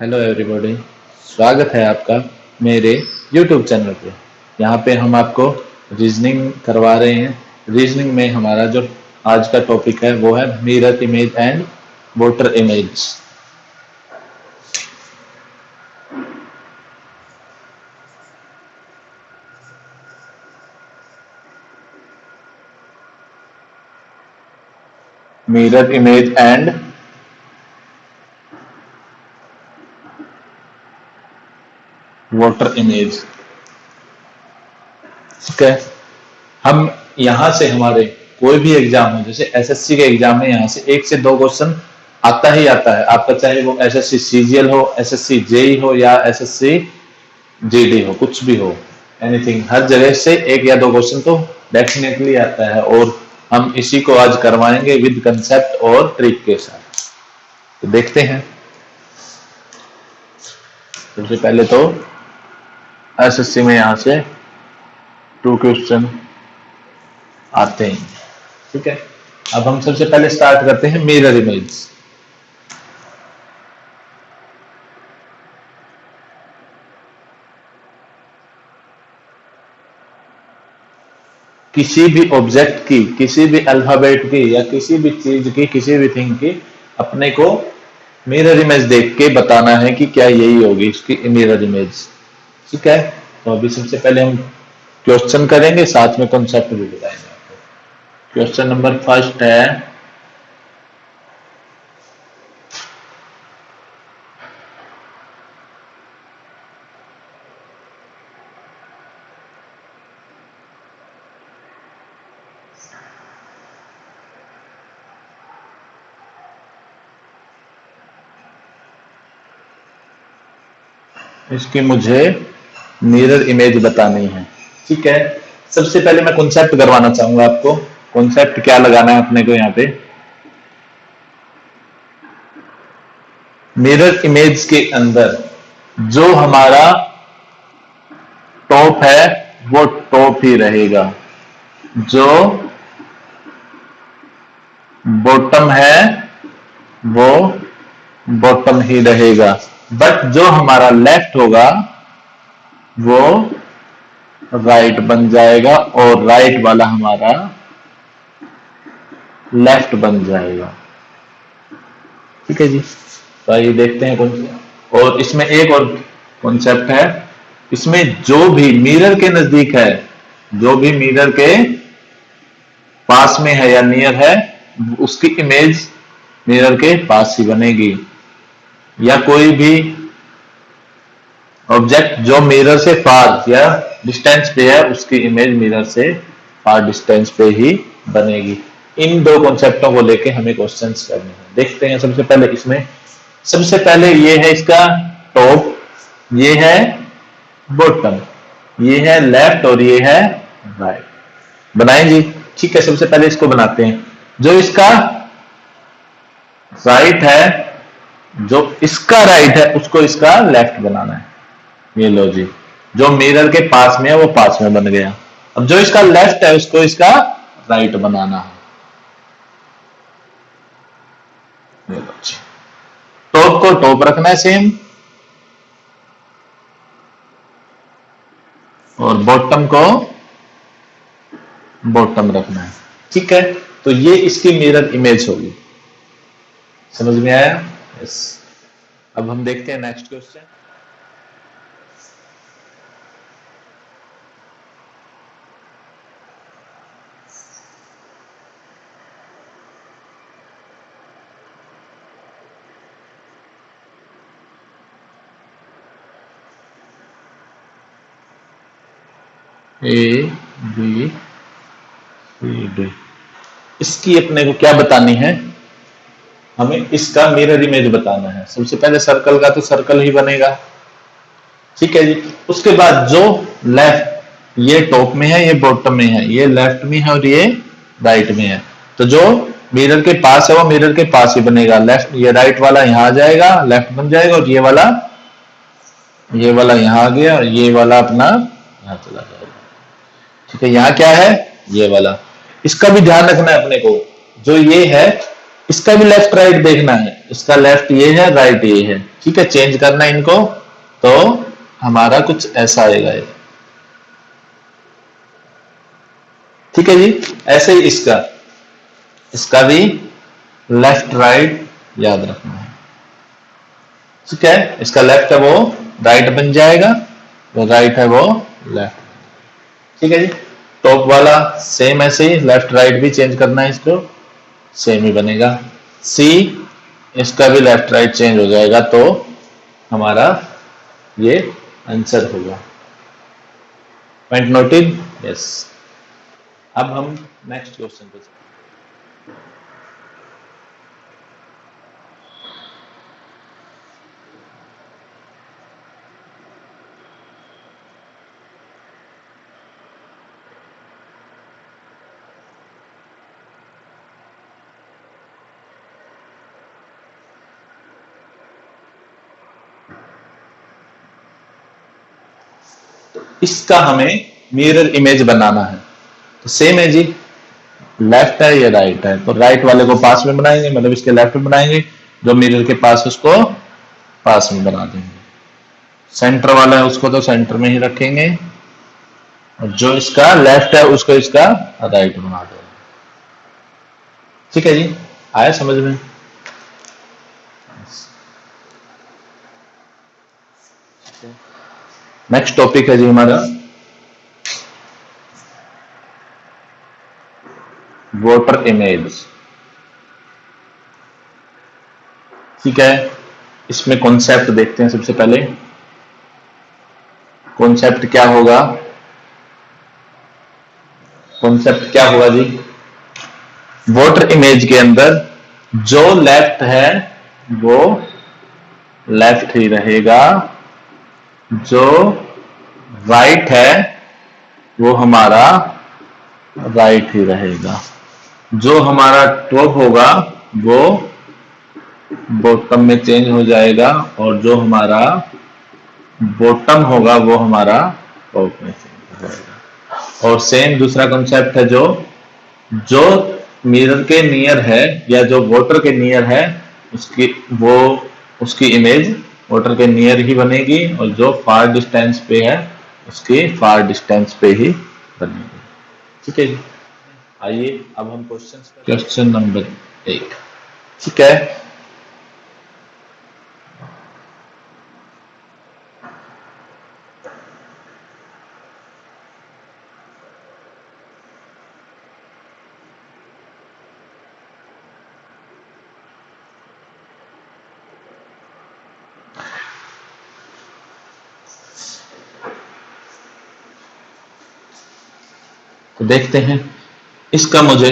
Hello everybody. स्वागत है आपका मेरे यूट्यूब चैनल पे। यहाँ पे हम आपको रीजनिंग करवा रहे हैं। रीजनिंग में हमारा जो आज का टॉपिक है वो है mirror image and water image. Mirror image and water image. ठीक है, हम यहाँ से हमारे कोई भी एग्जाम हो, जैसे एसएससी के एग्जाम में यहाँ से 1 से 2 क्वेश्चन आता ही आता है आपका, चाहे वो एसएससी सीजीएल हो, एसएससी जेई हो या एसएससी जीडी हो, कुछ भी हो, एनीथिंग, हर जगह से 1 या 2 क्वेश्चन तो डेफिनेटली आता है। और हम इसी को आज करवाएंगे विद कंसेप्ट और ट्रिक के साथ। तो देखते हैं। सबसे पहले तो एसएससी में यहाँ से 2 क्वेश्चन आते हैं। ठीक है, अब हम सबसे पहले स्टार्ट करते हैं मिरर इमेज। किसी भी ऑब्जेक्ट की, किसी भी अल्फाबेट की या किसी भी चीज की, किसी भी थिंग की अपने को मिरर इमेज देख के बताना है कि क्या यही होगी इसकी मिरर इमेज। ठीक है, तो अभी सबसे पहले हम क्वेश्चन करेंगे, साथ में कॉन्सेप्ट भी बताएंगे आपको। क्वेश्चन नंबर फर्स्ट है, इसकी मुझे मिरर इमेज बतानी है। ठीक है, सबसे पहले मैं कॉन्सेप्ट करवाना चाहूंगा आपको। कॉन्सेप्ट क्या लगाना है अपने को यहाँ पे, मिरर इमेज के अंदर जो हमारा टॉप है वो टॉप ही रहेगा, जो बॉटम है वो बॉटम ही रहेगा, बट जो हमारा लेफ्ट होगा वो राइट बन जाएगा और राइट वाला हमारा लेफ्ट बन जाएगा। ठीक है जी, तो आइए देखते हैं कौन सा। और इसमें एक और कॉन्सेप्ट है, इसमें जो भी मिरर के नजदीक है, जो भी मिरर के पास में है या नियर है, उसकी इमेज मिरर के पास ही बनेगी। या कोई भी ऑब्जेक्ट जो मिरर से फार या डिस्टेंस पे है, उसकी इमेज मिरर से फार डिस्टेंस पे ही बनेगी। इन 2 कॉन्सेप्टों को लेके हमें क्वेश्चंस करने हैं। देखते हैं सबसे पहले इसमें। सबसे पहले ये है इसका टॉप, ये है बॉटम, ये है लेफ्ट और ये है राइट। बनाएं जी। ठीक है, सबसे पहले इसको बनाते हैं। जो इसका राइट है, जो इसका राइट है, उसको इसका लेफ्ट बनाना है। ये लो जी, जो मिरर के पास में है वो पास में बन गया। अब जो इसका लेफ्ट है उसको इसका राइट बनाना है। ये लो जी, टॉप को टॉप रखना है सेम, और बॉटम को बॉटम रखना है। ठीक है, तो ये इसकी मिरर इमेज होगी। समझ में आया? यस। अब हम देखते हैं next question. A B C D, इसकी अपने को क्या बतानी है, हमें इसका मिरर इमेज बताना है। सबसे पहले सर्कल का तो सर्कल ही बनेगा। ठीक है जी, उसके बाद जो लेफ्ट, ये टॉप में है, ये बॉटम में है, ये लेफ्ट में है और ये राइट में है, तो जो मिरर के पास है वो मिरर के पास ही बनेगा। लेफ्ट, ये राइट वाला यहाँ आ जाएगा, लेफ्ट बन जाएगा, और ये वाला यहाँ आ गया और ये वाला अपना यहाँ चला जाएगा। ठीक है, यहाँ क्या है, ये वाला। इसका भी ध्यान रखना है अपने को, जो ये है इसका भी लेफ्ट राइट देखना है, इसका लेफ्ट ये है, राइट ये है, ठीक है, चेंज करना है इनको, तो हमारा कुछ ऐसा आएगा ये, ठीक है जी। ऐसे ही इसका इसका भी लेफ्ट राइट याद रखना है, ठीक है। इसका लेफ्ट है वो राइट बन जाएगा, तो राइट है वो लेफ्ट, ठीक है जी। टॉप वाला सेम ऐसे ही लेफ्ट राइट भी चेंज करना है इसको, सेम ही बनेगा। सी, इसका भी लेफ्ट राइट चेंज हो जाएगा, तो हमारा ये आंसर होगा। Point noted, yes. अब हम नेक्स्ट क्वेश्चन पे चलते हैं। इसका हमें मिरर इमेज बनाना है, तो सेम है जी, लेफ्ट है ये राइट है, तो राइट वाले को पास में बनाएंगे, मतलब इसके लेफ्ट में बनाएंगे, जो मिरर के पास उसको पास में बना देंगे। सेंटर वाला है उसको तो सेंटर में ही रखेंगे, और जो इसका लेफ्ट है उसको इसका राइट बना देंगे, ठीक है जी। आया समझ में? नेक्स्ट टॉपिक है जी हमारा वोटर इमेज, ठीक है। इसमें कॉन्सेप्ट देखते हैं सबसे पहले। कॉन्सेप्ट क्या होगा? कॉन्सेप्ट क्या होगा जी? वोटर इमेज के अंदर जो लेफ्ट है वो लेफ्ट ही रहेगा, जो राइट है वो हमारा राइट ही रहेगा, जो हमारा टॉप होगा वो बॉटम में चेंज हो जाएगा, और जो हमारा बॉटम होगा वो हमारा टॉप में चेंज हो जाएगा। और सेम दूसरा कॉन्सेप्ट है, जो जो मिरर के नियर है या जो वोटर के नियर है उसकी इमेज वोटर के नियर ही बनेगी, और जो फार डिस्टेंस पे है उसकी फार डिस्टेंस पे ही बनेगी, ठीक है जी। आइए अब हम क्वेश्चन नंबर 1, ठीक है। तो देखते हैं, इसका मुझे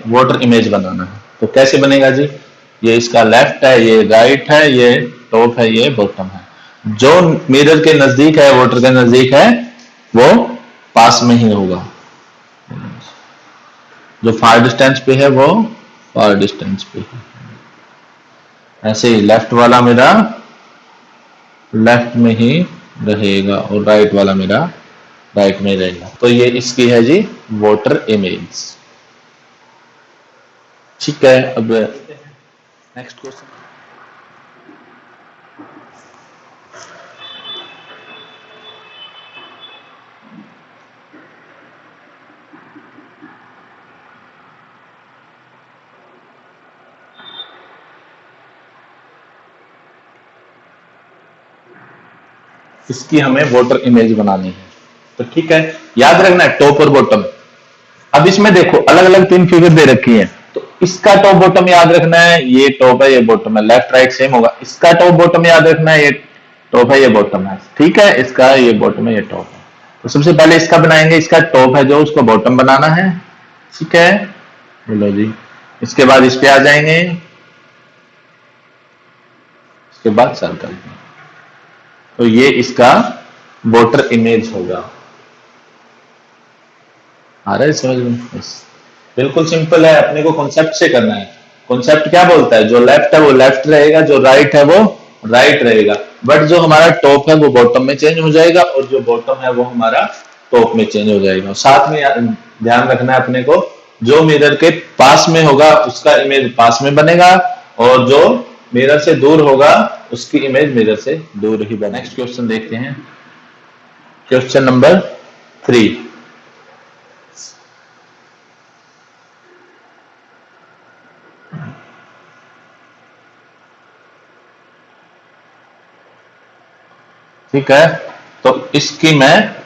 वोटर इमेज बनाना है, तो कैसे बनेगा जी? ये इसका लेफ्ट है, ये राइट है, ये टॉप है, ये बॉटम है। जो मिरर के नजदीक है, वोटर के नजदीक है, वो पास में ही होगा, जो फार डिस्टेंस पे है वो फार डिस्टेंस पे है। ऐसे ही लेफ्ट वाला मेरा लेफ्ट में ही रहेगा, और राइट वाला मेरा राइट में रहेगा। तो ये इसकी है जी वोटर इमेज, ठीक है। अब नेक्स्ट क्वेश्चन, इसकी हमें वोटर इमेज बनानी है, तो ठीक है। याद रखना है टॉप और बॉटम। अब इसमें देखो अलग अलग 3 फिगर दे रखी है, तो इसका टॉप बॉटम याद रखना है, ये टॉप है ये बॉटम है, लेफ्ट राइट सेम होगा। इसका टॉप बॉटम याद रखना है, ये टॉप है ये बॉटम है, ठीक है। इसका ये बॉटम है ये टॉप है। तो सबसे पहले इसका बनाएंगे, इसका टॉप है जो उसको बॉटम बनाना है, ठीक है। बोलो जी। इसके बाद इस पे आ जाएंगे, इसके बाद सर्कल। तो ये इसका वोटर इमेज होगा। आ रहा है समझ में? बिल्कुल सिंपल है, अपने को कॉन्सेप्ट से करना है। कॉन्सेप्ट क्या बोलता है? जो लेफ्ट है वो लेफ्ट रहेगा, जो राइट है वो राइट रहेगा, बट जो हमारा टॉप है वो बॉटम में चेंज हो जाएगा, और जो बॉटम है वो हमारा टॉप में चेंज हो जाएगा। साथ में ध्यान रखना है अपने को, जो मिरर के पास में होगा उसका इमेज पास में बनेगा, और जो मिरर से दूर होगा उसकी इमेज मिरर से दूर ही बनेगी। नेक्स्ट क्वेश्चन देखते हैं, क्वेश्चन नंबर 3। ठीक है, तो इसकी मैं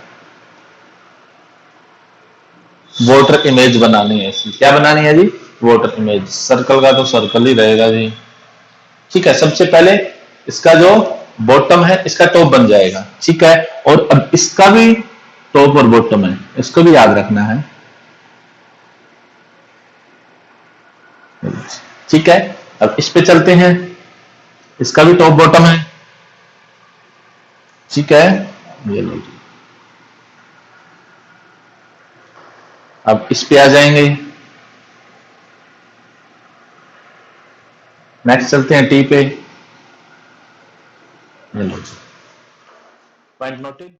वोटर इमेज बनानी है। इसकी क्या बनानी है जी? Voter image. सर्कल का तो सर्कल ही रहेगा जी। ठीक है, सबसे पहले इसका जो बॉटम है इसका टॉप बन जाएगा। ठीक है, और अब इसका भी टॉप और बॉटम है, इसको भी याद रखना है। ठीक है, अब इस पे चलते हैं, इसका भी टॉप बॉटम है। ठीक है, ये लो जी। अब इस पे आ जाएंगे, नेक्स्ट चलते हैं टी पे। ये लो जी, पॉइंट नोटेड।